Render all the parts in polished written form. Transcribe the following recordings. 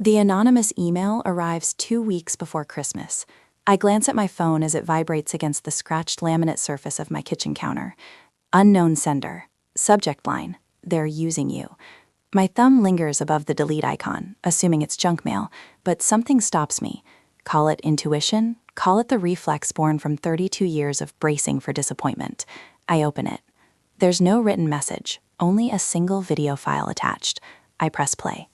The anonymous email arrives 2 weeks before Christmas. I glance at my phone as it vibrates against the scratched laminate surface of my kitchen counter. Unknown sender. Subject line: they're using you. My thumb lingers above the delete icon, assuming it's junk mail, but something stops me. Call it intuition, call it the reflex born from 32 years of bracing for disappointment. I open it. There's no written message, only a single video file attached. I press play.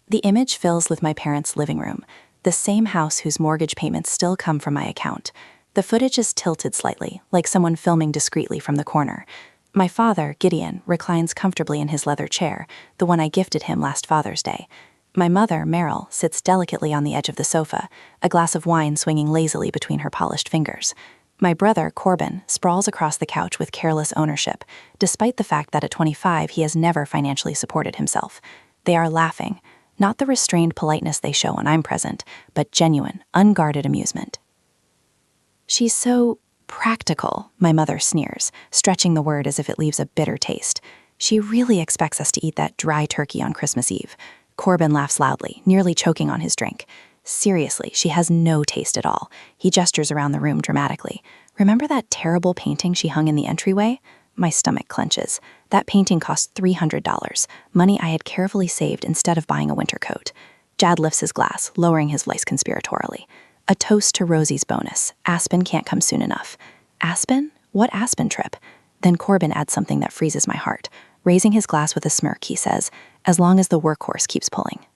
The image fills with my parents' living room, the same house whose mortgage payments still come from my account. The footage is tilted slightly, like someone filming discreetly from the corner. My father, Gideon, reclines comfortably in his leather chair, the one I gifted him last Father's Day. My mother, Meryl, sits delicately on the edge of the sofa, a glass of wine swinging lazily between her polished fingers. My brother, Corbin, sprawls across the couch with careless ownership, despite the fact that at 25 he has never financially supported himself. They are laughing, not the restrained politeness they show when I'm present, but genuine, unguarded amusement. "She's so practical," my mother sneers, stretching the word as if it leaves a bitter taste. "She really expects us to eat that dry turkey on Christmas Eve." Corbin laughs loudly, nearly choking on his drink. Seriously, she has no taste at all. He gestures around the room dramatically. "Remember that terrible painting she hung in the entryway?" My stomach clenches. That painting cost $300, money I had carefully saved instead of buying a winter coat. Jad lifts his glass, lowering his voice conspiratorially. "A toast to Rosie's bonus. Aspen can't come soon enough." Aspen? What Aspen trip? Then Corbin adds something that freezes my heart. Raising his glass with a smirk, he says, "As long as the workhorse keeps pulling."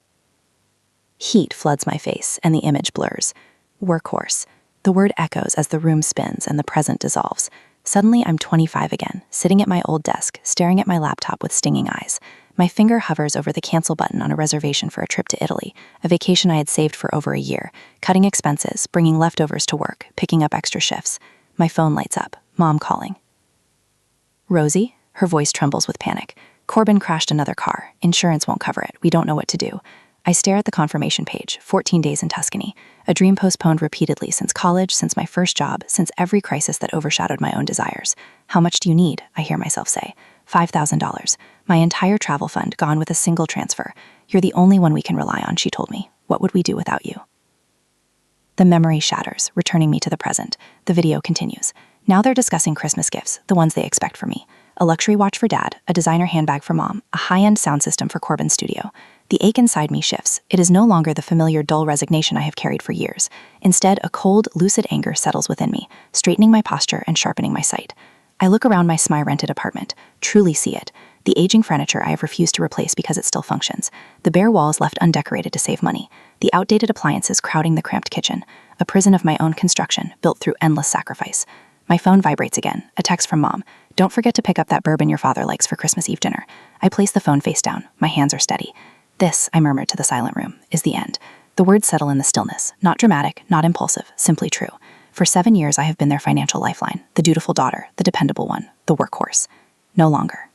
Heat floods my face, and the image blurs. Workhorse. The word echoes as the room spins and the present dissolves. Suddenly, I'm 25 again, sitting at my old desk, staring at my laptop with stinging eyes. My finger hovers over the cancel button on a reservation for a trip to Italy, a vacation I had saved for over a year, cutting expenses, bringing leftovers to work, picking up extra shifts. My phone lights up. Mom calling. "Rosie?" Her voice trembles with panic. "Corbin crashed another car. Insurance won't cover it. We don't know what to do." I stare at the confirmation page, 14 days in Tuscany, a dream postponed repeatedly since college, since my first job, since every crisis that overshadowed my own desires. "How much do you need?" I hear myself say. $5,000. My entire travel fund gone with a single transfer. "You're the only one we can rely on," she told me. "What would we do without you?" The memory shatters, returning me to the present. The video continues. Now they're discussing Christmas gifts, the ones they expect from me. A luxury watch for Dad, a designer handbag for Mom, a high-end sound system for Corbin's studio. The ache inside me shifts. It is no longer the familiar dull resignation I have carried for years. Instead, a cold, lucid anger settles within me, straightening my posture and sharpening my sight. I look around my semi-rented apartment, truly see it. The aging furniture I have refused to replace because it still functions. The bare walls left undecorated to save money. The outdated appliances crowding the cramped kitchen. A prison of my own construction, built through endless sacrifice. My phone vibrates again, a text from Mom. "Don't forget to pick up that bourbon your father likes for Christmas Eve dinner." I place the phone face down. My hands are steady. "This," I murmured to the silent room, "is the end." The words settle in the stillness. Not dramatic, not impulsive, simply true. For 7 years I have been their financial lifeline, the dutiful daughter, the dependable one, the workhorse. No longer.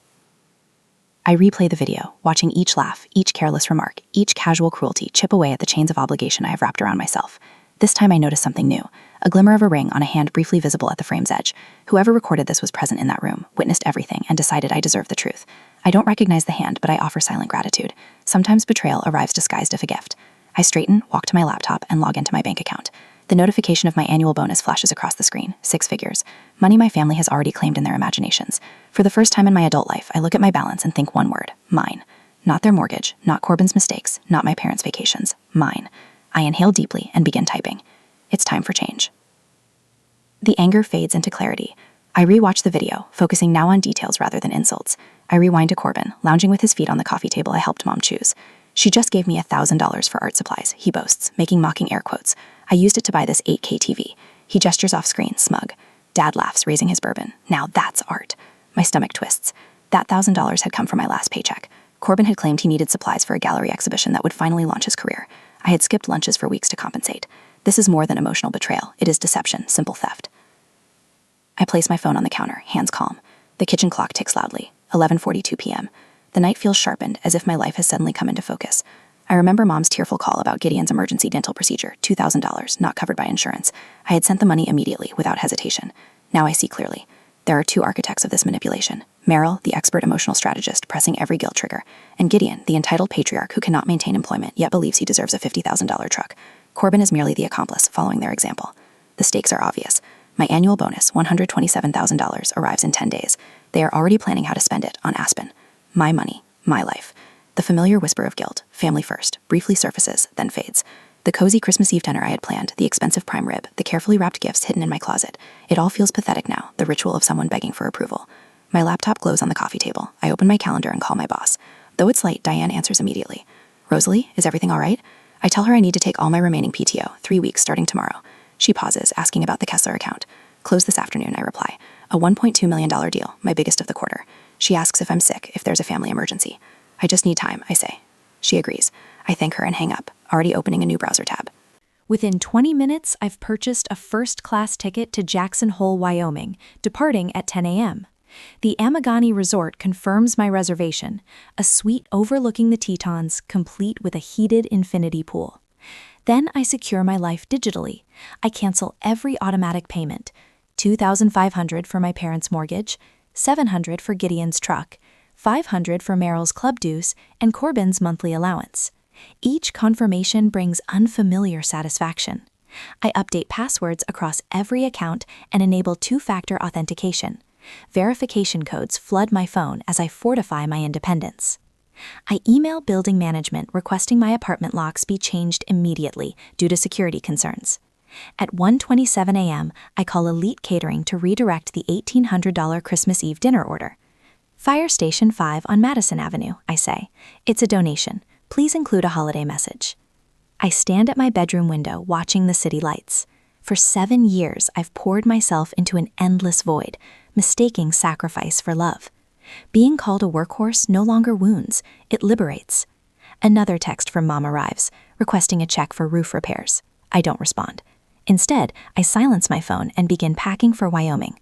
I replay the video, watching each laugh, each careless remark, each casual cruelty chip away at the chains of obligation I have wrapped around myself. This time I notice something new, a glimmer of a ring on a hand briefly visible at the frame's edge. Whoever recorded this was present in that room, witnessed everything, and decided I deserve the truth. I don't recognize the hand, but I offer silent gratitude. Sometimes betrayal arrives disguised as a gift. I straighten, walk to my laptop, and log into my bank account. The notification of my annual bonus flashes across the screen, 6 figures. Money my family has already claimed in their imaginations. For the first time in my adult life, I look at my balance and think one word: mine. Not their mortgage, not Corbin's mistakes, not my parents' vacations. Mine. I inhale deeply and begin typing. It's time for change. The anger fades into clarity. I rewatch the video, focusing now on details rather than insults. I rewind to Corbin, lounging with his feet on the coffee table I helped Mom choose. "She just gave me $1,000 for art supplies," he boasts, making mocking air quotes. "I used it to buy this 8K TV. He gestures off screen, smug. Dad laughs, raising his bourbon. "Now that's art." My stomach twists. That $1,000 had come from my last paycheck. Corbin had claimed he needed supplies for a gallery exhibition that would finally launch his career. I had skipped lunches for weeks to compensate. This is more than emotional betrayal. It is deception, simple theft. I place my phone on the counter, hands calm. The kitchen clock ticks loudly. 11:42 p.m. The night feels sharpened, as if my life has suddenly come into focus. I remember Mom's tearful call about Gideon's emergency dental procedure, $2,000, not covered by insurance. I had sent the money immediately, without hesitation. Now I see clearly. There are two architects of this manipulation: Meryl, the expert emotional strategist pressing every guilt trigger, and Gideon, the entitled patriarch who cannot maintain employment yet believes he deserves a $50,000 truck. Corbin is merely the accomplice, following their example. The stakes are obvious. My annual bonus, $127,000, arrives in 10 days. They are already planning how to spend it on Aspen. My money, my life. The familiar whisper of guilt, family first, briefly surfaces, then fades. The cozy Christmas Eve dinner I had planned, the expensive prime rib, the carefully wrapped gifts hidden in my closet. It all feels pathetic now, the ritual of someone begging for approval. My laptop glows on the coffee table. I open my calendar and call my boss. Though it's late, Diane answers immediately. Rosalie, is everything all right? I tell her I need to take all my remaining PTO, 3 weeks starting tomorrow. She pauses, asking about the Kessler account. Close this afternoon, I reply. A $1.2 million deal, my biggest of the quarter. She asks if I'm sick, if there's a family emergency. I just need time, I say. She agrees. I thank her and hang up, already opening a new browser tab. Within 20 minutes, I've purchased a first-class ticket to Jackson Hole, Wyoming, departing at 10 a.m. The Amagani Resort confirms my reservation, a suite overlooking the Tetons, complete with a heated infinity pool. Then I secure my life digitally. I cancel every automatic payment: $2,500 for my parents' mortgage, $700 for Gideon's truck, $500 for Meryl's club dues, and Corbin's monthly allowance. Each confirmation brings unfamiliar satisfaction. I update passwords across every account and enable two-factor authentication. Verification codes flood my phone as I fortify my independence. I email building management requesting my apartment locks be changed immediately due to security concerns. At 1:27 a.m., I call Elite Catering to redirect the $1,800 Christmas Eve dinner order. Fire Station 5 on Madison Avenue, I say. It's a donation. Please include a holiday message. I stand at my bedroom window watching the city lights. For 7 years, I've poured myself into an endless void, mistaking sacrifice for love. Being called a workhorse no longer wounds, it liberates. Another text from Mom arrives, requesting a check for roof repairs. I don't respond. Instead, I silence my phone and begin packing for Wyoming.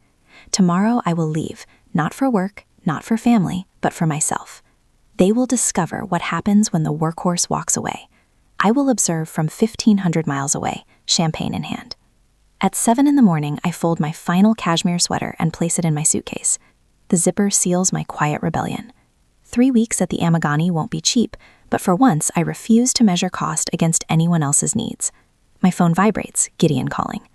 Tomorrow I will leave, not for work, not for family, but for myself. They will discover what happens when the workhorse walks away. I will observe from 1,500 miles away, champagne in hand. At 7 in the morning, I fold my final cashmere sweater and place it in my suitcase. The zipper seals my quiet rebellion. 3 weeks at the Amagani won't be cheap, but for once I refuse to measure cost against anyone else's needs. My phone vibrates, Gideon calling.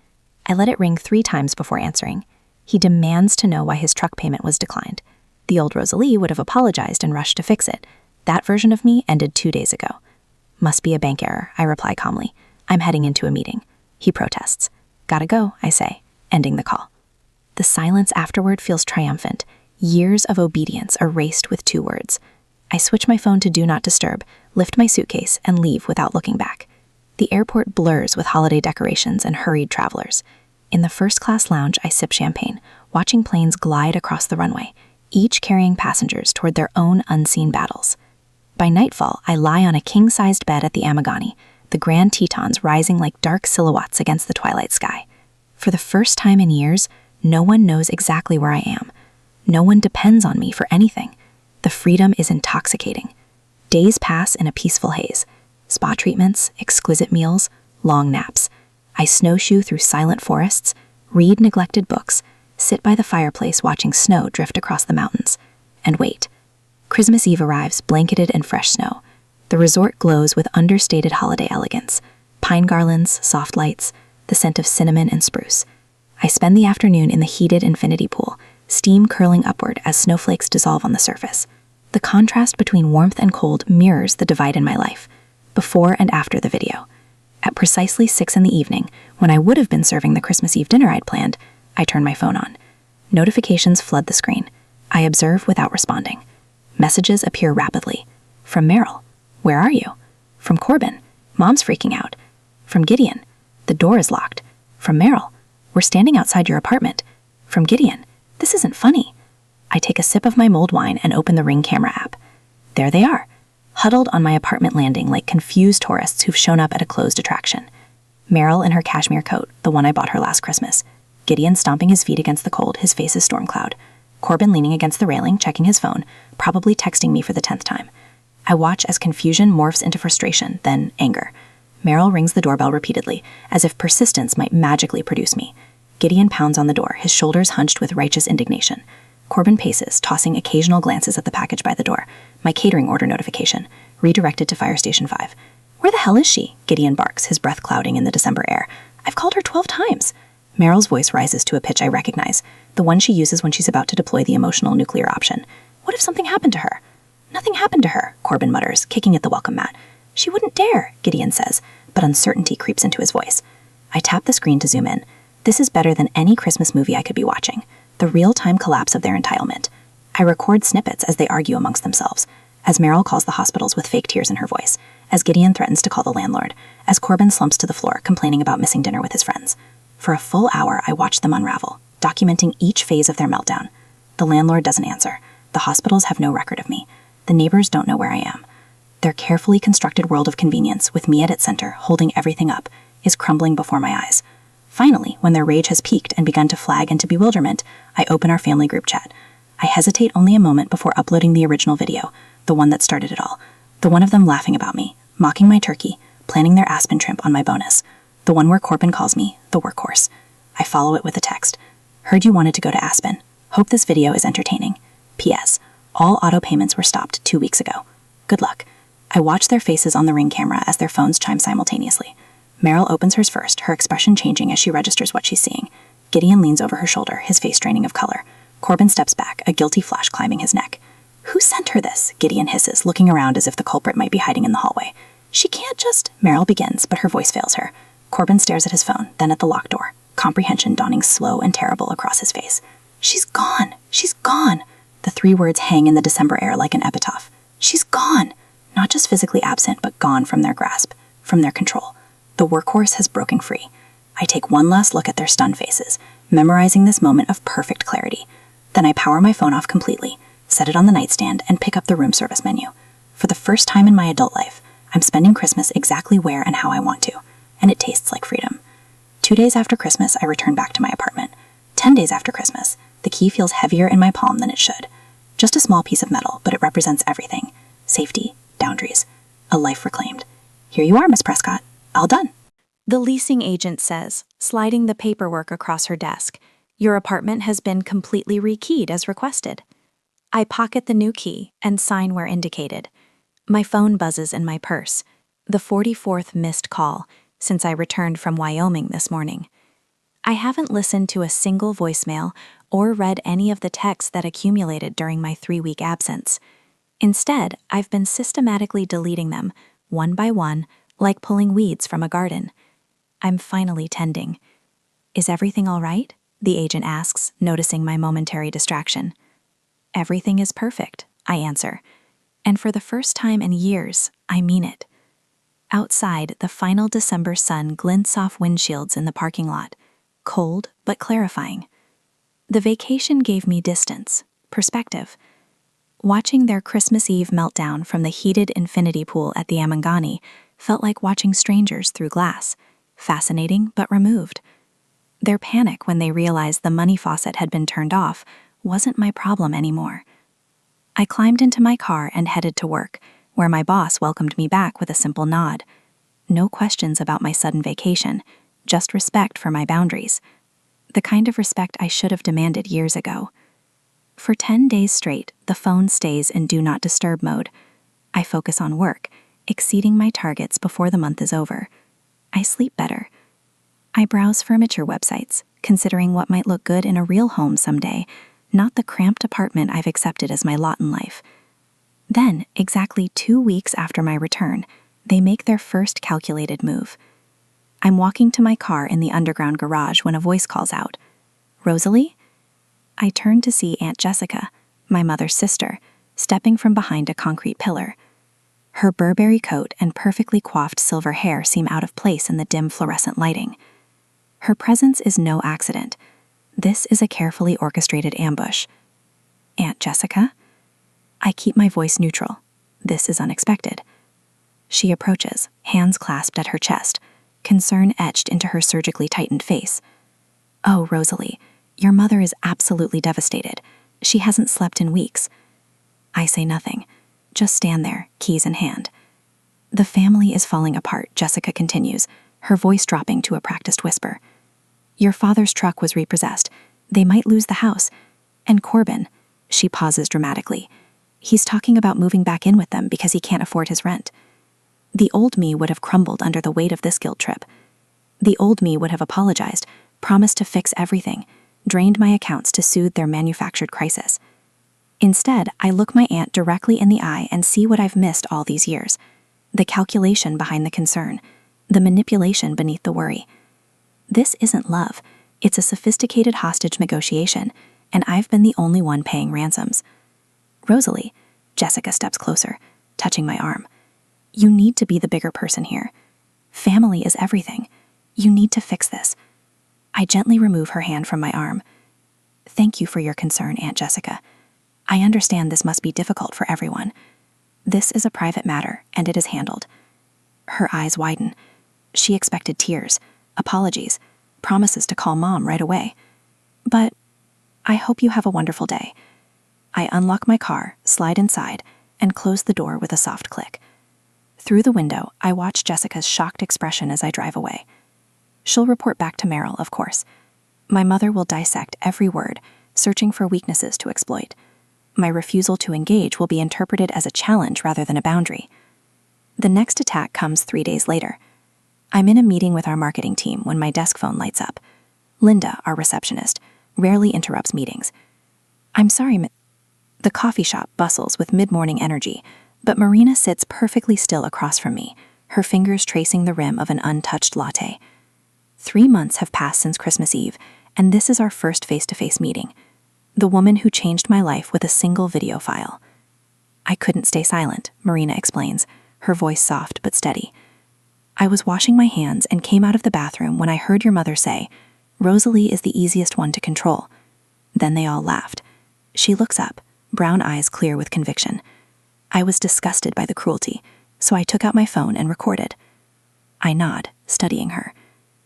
I let it ring 3 times before answering. He demands to know why his truck payment was declined. The old Rosalie would have apologized and rushed to fix it. That version of me ended 2 days ago. Must be a bank error, I reply calmly. I'm heading into a meeting. He protests. Gotta go, I say, ending the call. The silence afterward feels triumphant. Years of obedience erased with 2 words. I switch my phone to Do Not Disturb, lift my suitcase, and leave without looking back. The airport blurs with holiday decorations and hurried travelers. In the first-class lounge, I sip champagne, watching planes glide across the runway, each carrying passengers toward their own unseen battles. By nightfall, I lie on a king-sized bed at the Amagani, the Grand Tetons rising like dark silhouettes against the twilight sky. For the first time in years, no one knows exactly where I am. No one depends on me for anything. The freedom is intoxicating. Days pass in a peaceful haze. Spa treatments, exquisite meals, long naps. I snowshoe through silent forests, read neglected books, sit by the fireplace watching snow drift across the mountains, and wait. Christmas Eve arrives, blanketed in fresh snow. The resort glows with understated holiday elegance. Pine garlands, soft lights, the scent of cinnamon and spruce. I spend the afternoon in the heated infinity pool, steam curling upward as snowflakes dissolve on the surface. The contrast between warmth and cold mirrors the divide in my life, before and after the video. At precisely 6 in the evening, when I would have been serving the Christmas Eve dinner I'd planned, I turn my phone on. Notifications flood the screen. I observe without responding. Messages appear rapidly. From Meryl, "Where are you?" From Corbin, "Mom's freaking out." From Gideon, "The door is locked." From Meryl, "We're standing outside your apartment." From Gideon, "This isn't funny." I take a sip of my mulled wine and open the Ring camera app. There they are, huddled on my apartment landing like confused tourists who've shown up at a closed attraction. Meryl in her cashmere coat, the one I bought her last Christmas. Gideon stomping his feet against the cold, his face is storm cloud. Corbin leaning against the railing, checking his phone, probably texting me for the 10th time. I watch as confusion morphs into frustration, then anger. Meryl rings the doorbell repeatedly, as if persistence might magically produce me. Gideon pounds on the door, his shoulders hunched with righteous indignation. Corbin paces, tossing occasional glances at the package by the door. My catering order notification. Redirected to Fire Station 5. Where the hell is she? Gideon barks, his breath clouding in the December air. I've called her 12 times. Meryl's voice rises to a pitch I recognize, the one she uses when she's about to deploy the emotional nuclear option. What if something happened to her? Nothing happened to her, Corbin mutters, kicking at the welcome mat. She wouldn't dare, Gideon says, but uncertainty creeps into his voice. I tap the screen to zoom in. This is better than any Christmas movie I could be watching. The real-time collapse of their entitlement. I record snippets as they argue amongst themselves, as Meryl calls the hospitals with fake tears in her voice, as Gideon threatens to call the landlord, as Corbin slumps to the floor complaining about missing dinner with his friends. For a full hour, I watch them unravel, documenting each phase of their meltdown. The landlord doesn't answer. The hospitals have no record of me. The neighbors don't know where I am. Their carefully constructed world of convenience, with me at its center, holding everything up, is crumbling before my eyes. Finally, when their rage has peaked and begun to flag into bewilderment, I open our family group chat. I hesitate only a moment before uploading the original video, the one that started it all. The one of them laughing about me, mocking my turkey, planning their aspen trimp on my bonus. The one where Corbin calls me the workhorse. I follow it with a text. Heard you wanted to go to Aspen. Hope this video is entertaining. P.S. All auto payments were stopped 2 weeks ago. Good luck. I watch their faces on the Ring camera as their phones chime simultaneously. Meryl opens hers first, her expression changing as she registers what she's seeing. Gideon leans over her shoulder, his face draining of color. Corbin steps back, a guilty flash climbing his neck. Who sent her this? Gideon hisses, looking around as if the culprit might be hiding in the hallway. She can't just... Meryl begins, but her voice fails her. Corbin stares at his phone, then at the locked door, comprehension dawning slow and terrible across his face. She's gone! She's gone! The 3 words hang in the December air like an epitaph. She's gone! Not just physically absent, but gone from their grasp, from their control. The workhorse has broken free. I take one last look at their stunned faces, memorizing this moment of perfect clarity. Then I power my phone off completely, set it on the nightstand, and pick up the room service menu. For the first time in my adult life, I'm spending Christmas exactly where and how I want to, and it tastes like freedom. 2 days after Christmas, I return back to my apartment. 10 days after Christmas, the key feels heavier in my palm than it should. Just a small piece of metal, but it represents everything. Safety, boundaries, a life reclaimed. Here you are, Miss Prescott. All done. The leasing agent says, sliding the paperwork across her desk. Your apartment has been completely rekeyed as requested. I pocket the new key and sign where indicated. My phone buzzes in my purse, the 44th missed call since I returned from Wyoming this morning. I haven't listened to a single voicemail or read any of the texts that accumulated during my 3-week absence. Instead, I've been systematically deleting them, one by one, like pulling weeds from a garden. I'm finally tending. Is everything all right? The agent asks, noticing my momentary distraction. Everything is perfect, I answer. And for the first time in years, I mean it. Outside, the final December sun glints off windshields in the parking lot, cold but clarifying. The vacation gave me distance, perspective. Watching their Christmas Eve meltdown from the heated infinity pool at the Amangani felt like watching strangers through glass, fascinating but removed. Their panic when they realized the money faucet had been turned off wasn't my problem anymore. I climbed into my car and headed to work, where my boss welcomed me back with a simple nod. No questions about my sudden vacation, just respect for my boundaries. The kind of respect I should have demanded years ago. For 10 days straight, the phone stays in do not disturb mode. I focus on work, exceeding my targets before the month is over. I sleep better. I browse furniture websites, considering what might look good in a real home someday, not the cramped apartment I've accepted as my lot in life. Then, exactly 2 weeks after my return, they make their first calculated move. I'm walking to my car in the underground garage when a voice calls out, "Rosalie?" I turn to see Aunt Jessica, my mother's sister, stepping from behind a concrete pillar. Her Burberry coat and perfectly coiffed silver hair seem out of place in the dim fluorescent lighting. Her presence is no accident. This is a carefully orchestrated ambush. Aunt Jessica? I keep my voice neutral. This is unexpected. She approaches, hands clasped at her chest, concern etched into her surgically tightened face. "Oh, Rosalie, your mother is absolutely devastated. She hasn't slept in weeks." I say nothing, just stand there, keys in hand. "The family is falling apart," Jessica continues, her voice dropping to a practiced whisper. Your father's truck was repossessed. They might lose the house. And Corbin, she pauses dramatically. He's talking about moving back in with them because he can't afford his rent. The old me would have crumbled under the weight of this guilt trip. The old me would have apologized, promised to fix everything, drained my accounts to soothe their manufactured crisis. Instead, I look my aunt directly in the eye and see what I've missed all these years. The calculation behind the concern, the manipulation beneath the worry. This isn't love. It's a sophisticated hostage negotiation, and I've been the only one paying ransoms. Rosalie, Jessica steps closer, touching my arm. You need to be the bigger person here. Family is everything. You need to fix this. I gently remove her hand from my arm. Thank you for your concern, Aunt Jessica. I understand this must be difficult for everyone. This is a private matter, and it is handled. Her eyes widen. She expected tears, apologies, promises to call Mom right away. But I hope you have a wonderful day. I unlock my car, slide inside, and close the door with a soft click. Through the window, I watch Jessica's shocked expression as I drive away. She'll report back to Meryl, of course. My mother will dissect every word, searching for weaknesses to exploit. My refusal to engage will be interpreted as a challenge rather than a boundary. The next attack comes 3 days later. I'm in a meeting with our marketing team when my desk phone lights up. Linda, our receptionist, rarely interrupts meetings. I'm sorry, The coffee shop bustles with mid-morning energy, but Marina sits perfectly still across from me, her fingers tracing the rim of an untouched latte. 3 months have passed since Christmas Eve, and this is our first face-to-face meeting. The woman who changed my life with a single video file. I couldn't stay silent, Marina explains, her voice soft but steady. I was washing my hands and came out of the bathroom when I heard your mother say, Rosalie is the easiest one to control. Then they all laughed. She looks up, brown eyes clear with conviction. I was disgusted by the cruelty, so I took out my phone and recorded. I nod, studying her.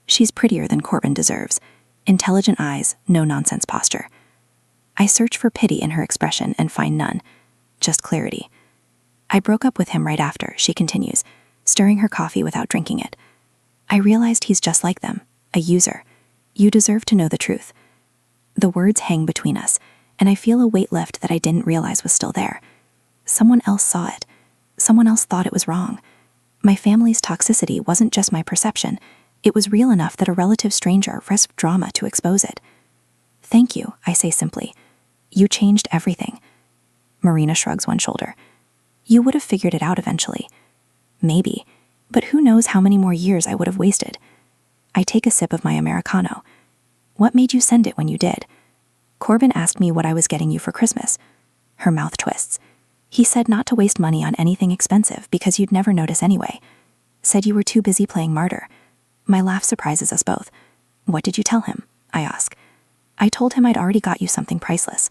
She's prettier than Corbin deserves. Intelligent eyes, no-nonsense posture. I search for pity in her expression and find none, just clarity. I broke up with him right after, she continues, stirring her coffee without drinking it. I realized he's just like them, a user. You deserve to know the truth. The words hang between us, and I feel a weight lift that I didn't realize was still there. Someone else saw it. Someone else thought it was wrong. My family's toxicity wasn't just my perception. It was real enough that a relative stranger risked drama to expose it. Thank you, I say simply. You changed everything. Marina shrugs one shoulder. You would have figured it out eventually. Maybe, but who knows how many more years I would have wasted. I take a sip of my Americano. What made you send it when you did? Corbin asked me what I was getting you for Christmas. Her mouth twists. He said not to waste money on anything expensive because you'd never notice anyway. Said you were too busy playing martyr. My laugh surprises us both. What did you tell him? I ask. I told him I'd already got you something priceless.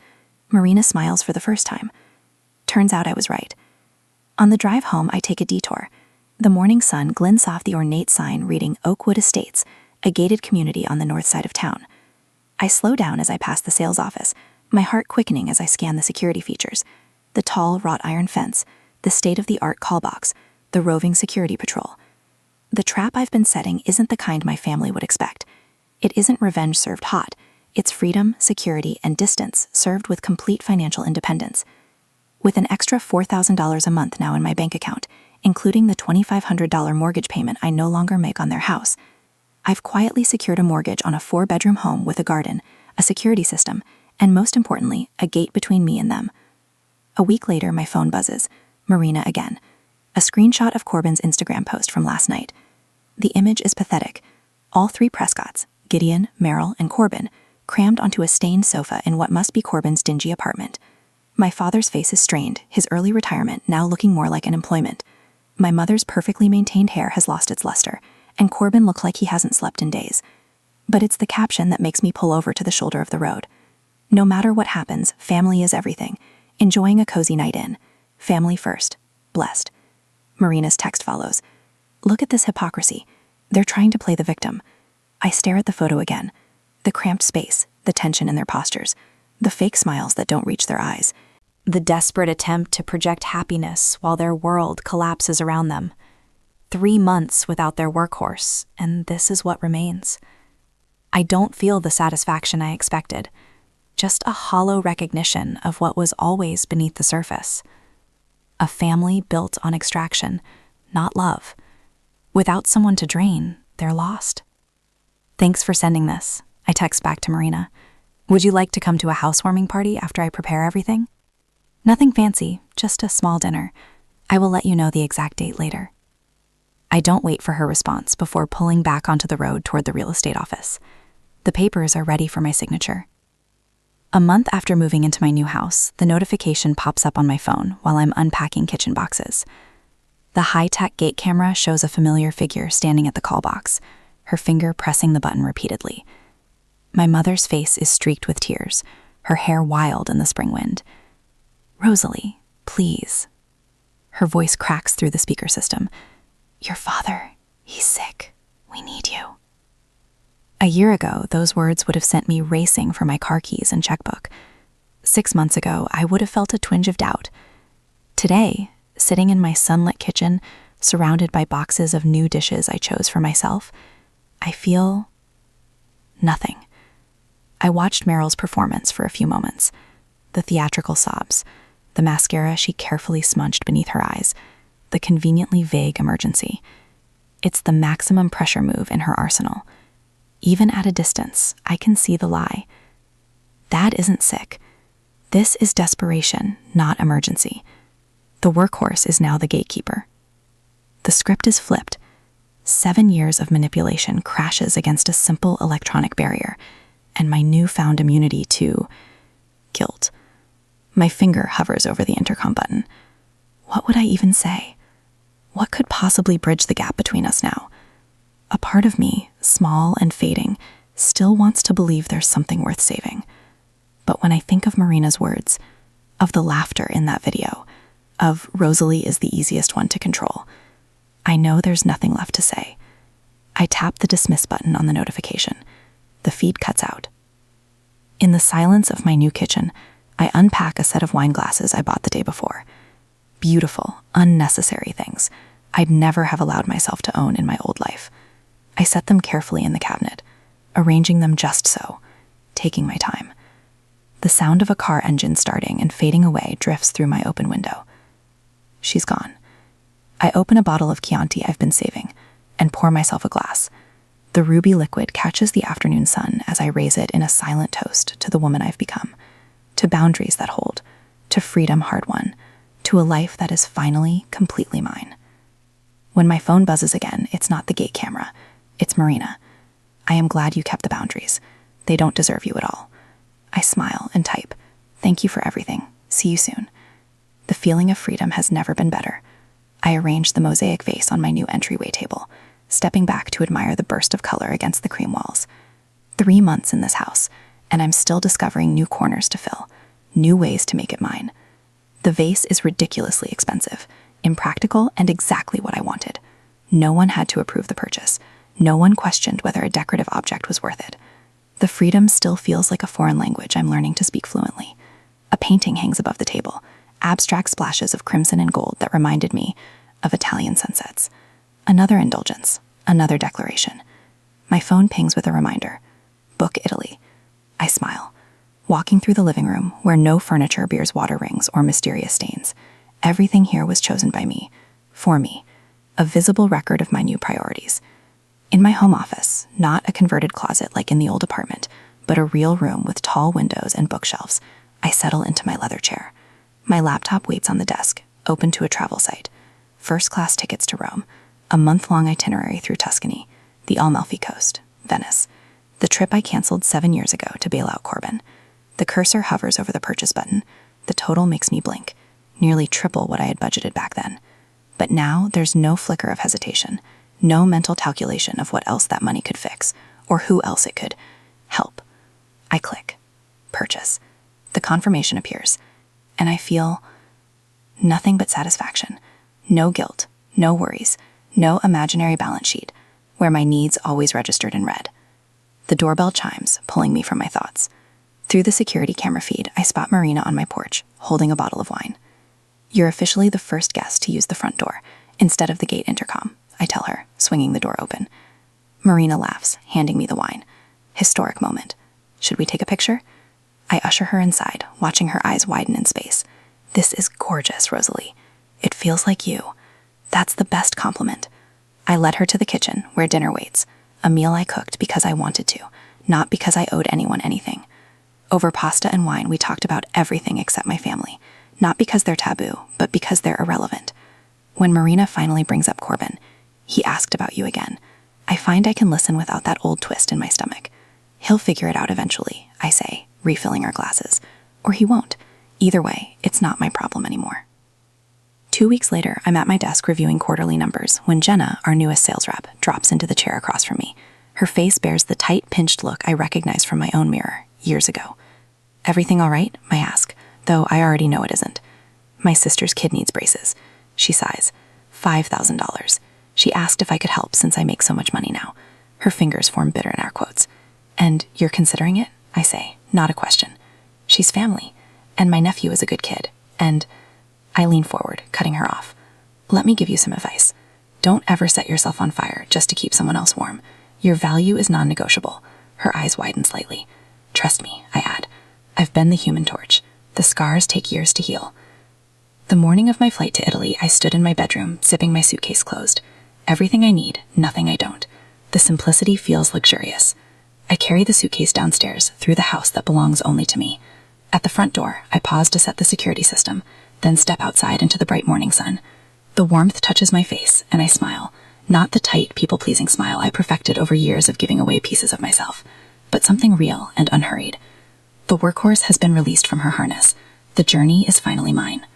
Marina smiles for the first time. Turns out I was right. On the drive home, I take a detour. The morning sun glints off the ornate sign reading Oakwood Estates, a gated community on the north side of town. I slow down as I pass the sales office, my heart quickening as I scan the security features. The tall wrought iron fence, the state-of-the-art call box, the roving security patrol. The trap I've been setting isn't the kind my family would expect. It isn't revenge served hot. It's freedom, security, and distance served with complete financial independence. With an extra $4,000 a month now in my bank account, including the $2,500 mortgage payment I no longer make on their house, I've quietly secured a mortgage on a 4-bedroom home with a garden, a security system, and most importantly, a gate between me and them. A week later, my phone buzzes. Marina again. A screenshot of Corbin's Instagram post from last night. The image is pathetic. All 3 Prescotts, Gideon, Meryl, and Corbin, crammed onto a stained sofa in what must be Corbin's dingy apartment. My father's face is strained, his early retirement now looking more like an employment. My mother's perfectly maintained hair has lost its luster, and Corbin looks like he hasn't slept in days. But it's the caption that makes me pull over to the shoulder of the road. No matter what happens, family is everything. Enjoying a cozy night in. Family first. Blessed. Marina's text follows. Look at this hypocrisy. They're trying to play the victim. I stare at the photo again. The cramped space, the tension in their postures, the fake smiles that don't reach their eyes. The desperate attempt to project happiness while their world collapses around them. 3 months without their workhorse, and this is what remains. I don't feel the satisfaction I expected, just a hollow recognition of what was always beneath the surface. A family built on extraction, not love. Without someone to drain, they're lost. Thanks for sending this, I text back to Marina. Would you like to come to a housewarming party after I prepare everything? Nothing fancy, just a small dinner. I will let you know the exact date later. I don't wait for her response before pulling back onto the road toward the real estate office. The papers are ready for my signature. A month after moving into my new house, the notification pops up on my phone while I'm unpacking kitchen boxes. The high-tech gate camera shows a familiar figure standing at the call box, her finger pressing the button repeatedly. My mother's face is streaked with tears, her hair wild in the spring wind. Rosalie, please. Her voice cracks through the speaker system. Your father, he's sick. We need you. A year ago, those words would have sent me racing for my car keys and checkbook. 6 months ago, I would have felt a twinge of doubt. Today, sitting in my sunlit kitchen, surrounded by boxes of new dishes I chose for myself, I feel nothing. I watched Meryl's performance for a few moments. The theatrical sobs, the mascara she carefully smudged beneath her eyes, the conveniently vague emergency. It's the maximum pressure move in her arsenal. Even at a distance, I can see the lie. Dad isn't sick. This is desperation, not emergency. The workhorse is now the gatekeeper. The script is flipped. 7 years of manipulation crashes against a simple electronic barrier, and my newfound immunity to guilt. My finger hovers over the intercom button. What would I even say? What could possibly bridge the gap between us now? A part of me, small and fading, still wants to believe there's something worth saving. But when I think of Marina's words, of the laughter in that video, of Rosalie is the easiest one to control, I know there's nothing left to say. I tap the dismiss button on the notification. The feed cuts out. In the silence of my new kitchen, I unpack a set of wine glasses I bought the day before. Beautiful, unnecessary things I'd never have allowed myself to own in my old life. I set them carefully in the cabinet, arranging them just so, taking my time. The sound of a car engine starting and fading away drifts through my open window. She's gone. I open a bottle of Chianti I've been saving and pour myself a glass. The ruby liquid catches the afternoon sun as I raise it in a silent toast to the woman I've become, to boundaries that hold, to freedom hard-won, to a life that is finally completely mine. When my phone buzzes again, it's not the gate camera. It's Marina. I am glad you kept the boundaries. They don't deserve you at all. I smile and type, thank you for everything. See you soon. The feeling of freedom has never been better. I arrange the mosaic vase on my new entryway table, stepping back to admire the burst of color against the cream walls. 3 months in this house, and I'm still discovering new corners to fill, new ways to make it mine. The vase is ridiculously expensive, impractical, and exactly what I wanted. No one had to approve the purchase. No one questioned whether a decorative object was worth it. The freedom still feels like a foreign language I'm learning to speak fluently. A painting hangs above the table, abstract splashes of crimson and gold that reminded me of Italian sunsets. Another indulgence, another declaration. My phone pings with a reminder. Book Italy. I smile. Walking through the living room, where no furniture bears water rings or mysterious stains, everything here was chosen by me, for me, a visible record of my new priorities. In my home office, not a converted closet like in the old apartment, but a real room with tall windows and bookshelves, I settle into my leather chair. My laptop waits on the desk, open to a travel site. First-class tickets to Rome, a month-long itinerary through Tuscany, the Amalfi Coast, Venice, the trip I canceled 7 years ago to bail out Corbin. The cursor hovers over the purchase button. The total makes me blink, nearly triple what I had budgeted back then. But now there's no flicker of hesitation, no mental calculation of what else that money could fix, or who else it could help. I click. Purchase. The confirmation appears, and I feel nothing but satisfaction. No guilt, no worries, no imaginary balance sheet, where my needs always registered in red. The doorbell chimes, pulling me from my thoughts. Through the security camera feed, I spot Marina on my porch, holding a bottle of wine. You're officially the first guest to use the front door, instead of the gate intercom, I tell her, swinging the door open. Marina laughs, handing me the wine. Historic moment. Should we take a picture? I usher her inside, watching her eyes widen in space. This is gorgeous, Rosalie. It feels like you. That's the best compliment. I led her to the kitchen, where dinner waits. A meal I cooked because I wanted to, not because I owed anyone anything. Over pasta and wine, we talked about everything except my family. Not because they're taboo, but because they're irrelevant. When Marina finally brings up Corbin, he asked about you again. I find I can listen without that old twist in my stomach. He'll figure it out eventually, I say, refilling our glasses. Or he won't. Either way, it's not my problem anymore. 2 weeks later, I'm at my desk reviewing quarterly numbers when Jenna, our newest sales rep, drops into the chair across from me. Her face bears the tight, pinched look I recognized from my own mirror years ago. Everything all right? I ask, though I already know it isn't. My sister's kid needs braces. She sighs. $5,000. She asked if I could help since I make so much money now. Her fingers form bitter in air quotes. And you're considering it? I say, not a question. She's family, and my nephew is a good kid, and I lean forward, cutting her off. Let me give you some advice. Don't ever set yourself on fire just to keep someone else warm. Your value is non-negotiable. Her eyes widen slightly. Trust me, I add. I've been the human torch. The scars take years to heal. The morning of my flight to Italy, I stood in my bedroom, zipping my suitcase closed. Everything I need, nothing I don't. The simplicity feels luxurious. I carry the suitcase downstairs, through the house that belongs only to me. At the front door, I pause to set the security system, then step outside into the bright morning sun. The warmth touches my face, and I smile. Not the tight, people-pleasing smile I perfected over years of giving away pieces of myself, but something real and unhurried. The workhorse has been released from her harness. The journey is finally mine.